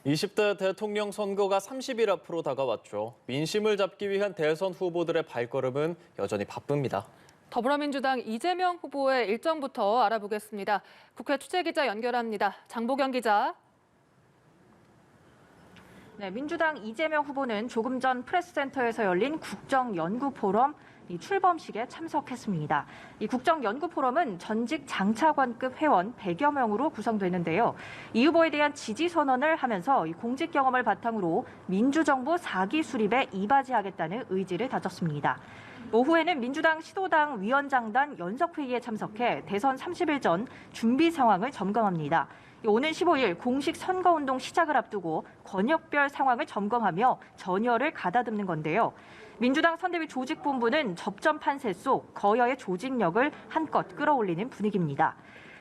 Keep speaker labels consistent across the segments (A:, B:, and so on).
A: 20대 대통령 선거가 30일 앞으로 다가왔죠. 민심을 잡기 위한 대선 후보들의 발걸음은 여전히 바쁩니다.
B: 더불어민주당 이재명 후보의 일정부터 알아보겠습니다. 국회 취재기자 연결합니다. 장보경 기자.
C: 네, 민주당 이재명 후보는 조금 전 프레스센터에서 열린 국정연구포럼 출범식에 참석했습니다. 이 국정연구포럼은 전직 장차관급 회원 100여 명으로 구성되는데요. 이 후보에 대한 지지 선언을 하면서 이 공직 경험을 바탕으로 민주정부 4기 수립에 이바지하겠다는 의지를 다졌습니다. 오후에는 민주당 시도당 위원장단 연석회의에 참석해 대선 30일 전 준비 상황을 점검합니다. 오는 15일 공식 선거운동 시작을 앞두고 권역별 상황을 점검하며 전열을 가다듬는 건데요. 민주당 선대위 조직본부는 접전 판세 속 거여의 조직력을 한껏 끌어올리는 분위기입니다.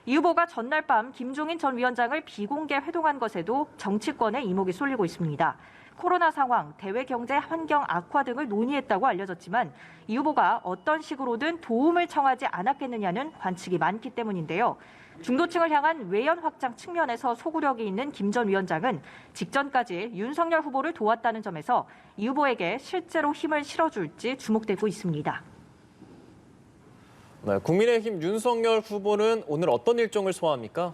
C: 이 후보가 전날 밤 김종인 전 위원장을 비공개 회동한 것에도 정치권의 이목이 쏠리고 있습니다. 코로나 상황, 대외 경제 환경 악화 등을 논의했다고 알려졌지만 이 후보가 어떤 식으로든 도움을 청하지 않았겠느냐는 관측이 많기 때문인데요. 중도층을 향한 외연 확장 측면에서 소구력이 있는 김 전 위원장은 직전까지 윤석열 후보를 도왔다는 점에서 이 후보에게 실제로 힘을 실어줄지 주목되고 있습니다.
A: 네, 국민의힘 윤석열 후보는 오늘 어떤 일정을 소화합니까?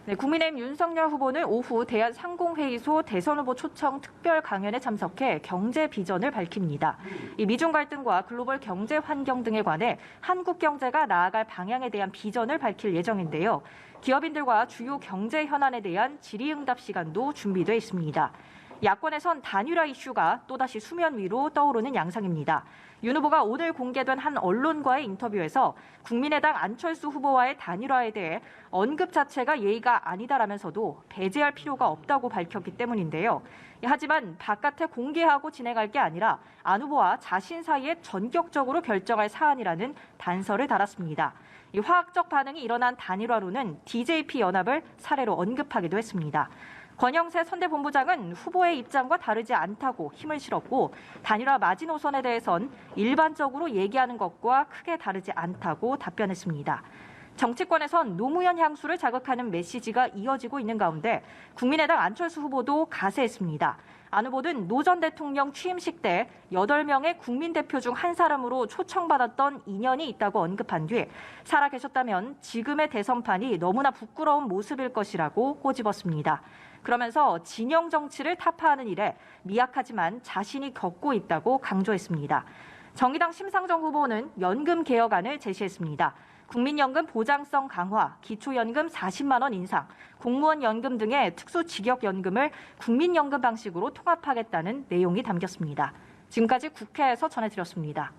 C: 네, 국민의힘 윤석열 후보는 오후 대한상공회의소 대선 후보 초청 특별 강연에 참석해 경제 비전을 밝힙니다. 이 미중 갈등과 글로벌 경제 환경 등에 관해 한국 경제가 나아갈 방향에 대한 비전을 밝힐 예정인데요. 기업인들과 주요 경제 현안에 대한 질의응답 시간도 준비돼 있습니다. 야권에선 단일화 이슈가 또다시 수면 위로 떠오르는 양상입니다. 윤 후보가 오늘 공개된 한 언론과의 인터뷰에서 국민의당 안철수 후보와의 단일화에 대해 언급 자체가 예의가 아니다라면서도 배제할 필요가 없다고 밝혔기 때문인데요. 하지만 바깥에 공개하고 진행할 게 아니라 안 후보와 자신 사이에 전격적으로 결정할 사안이라는 단서를 달았습니다. 이 화학적 반응이 일어난 단일화로는 DJP 연합을 사례로 언급하기도 했습니다. 권영세 선대본부장은 후보의 입장과 다르지 않다고 힘을 실었고 단일화 마지노선에 대해선 일반적으로 얘기하는 것과 크게 다르지 않다고 답변했습니다. 정치권에선 노무현 향수를 자극하는 메시지가 이어지고 있는 가운데 국민의당 안철수 후보도 가세했습니다. 안 후보는 노 전 대통령 취임식 때 8명의 국민대표 중 한 사람으로 초청받았던 인연이 있다고 언급한 뒤 살아계셨다면 지금의 대선판이 너무나 부끄러운 모습일 것이라고 꼬집었습니다. 그러면서 진영 정치를 타파하는 일에 미약하지만 자신이 겪고 있다고 강조했습니다. 정의당 심상정 후보는 연금 개혁안을 제시했습니다. 국민연금 보장성 강화, 기초연금 40만 원 인상, 공무원 연금 등의 특수직역연금을 국민연금 방식으로 통합하겠다는 내용이 담겼습니다. 지금까지 국회에서 전해드렸습니다.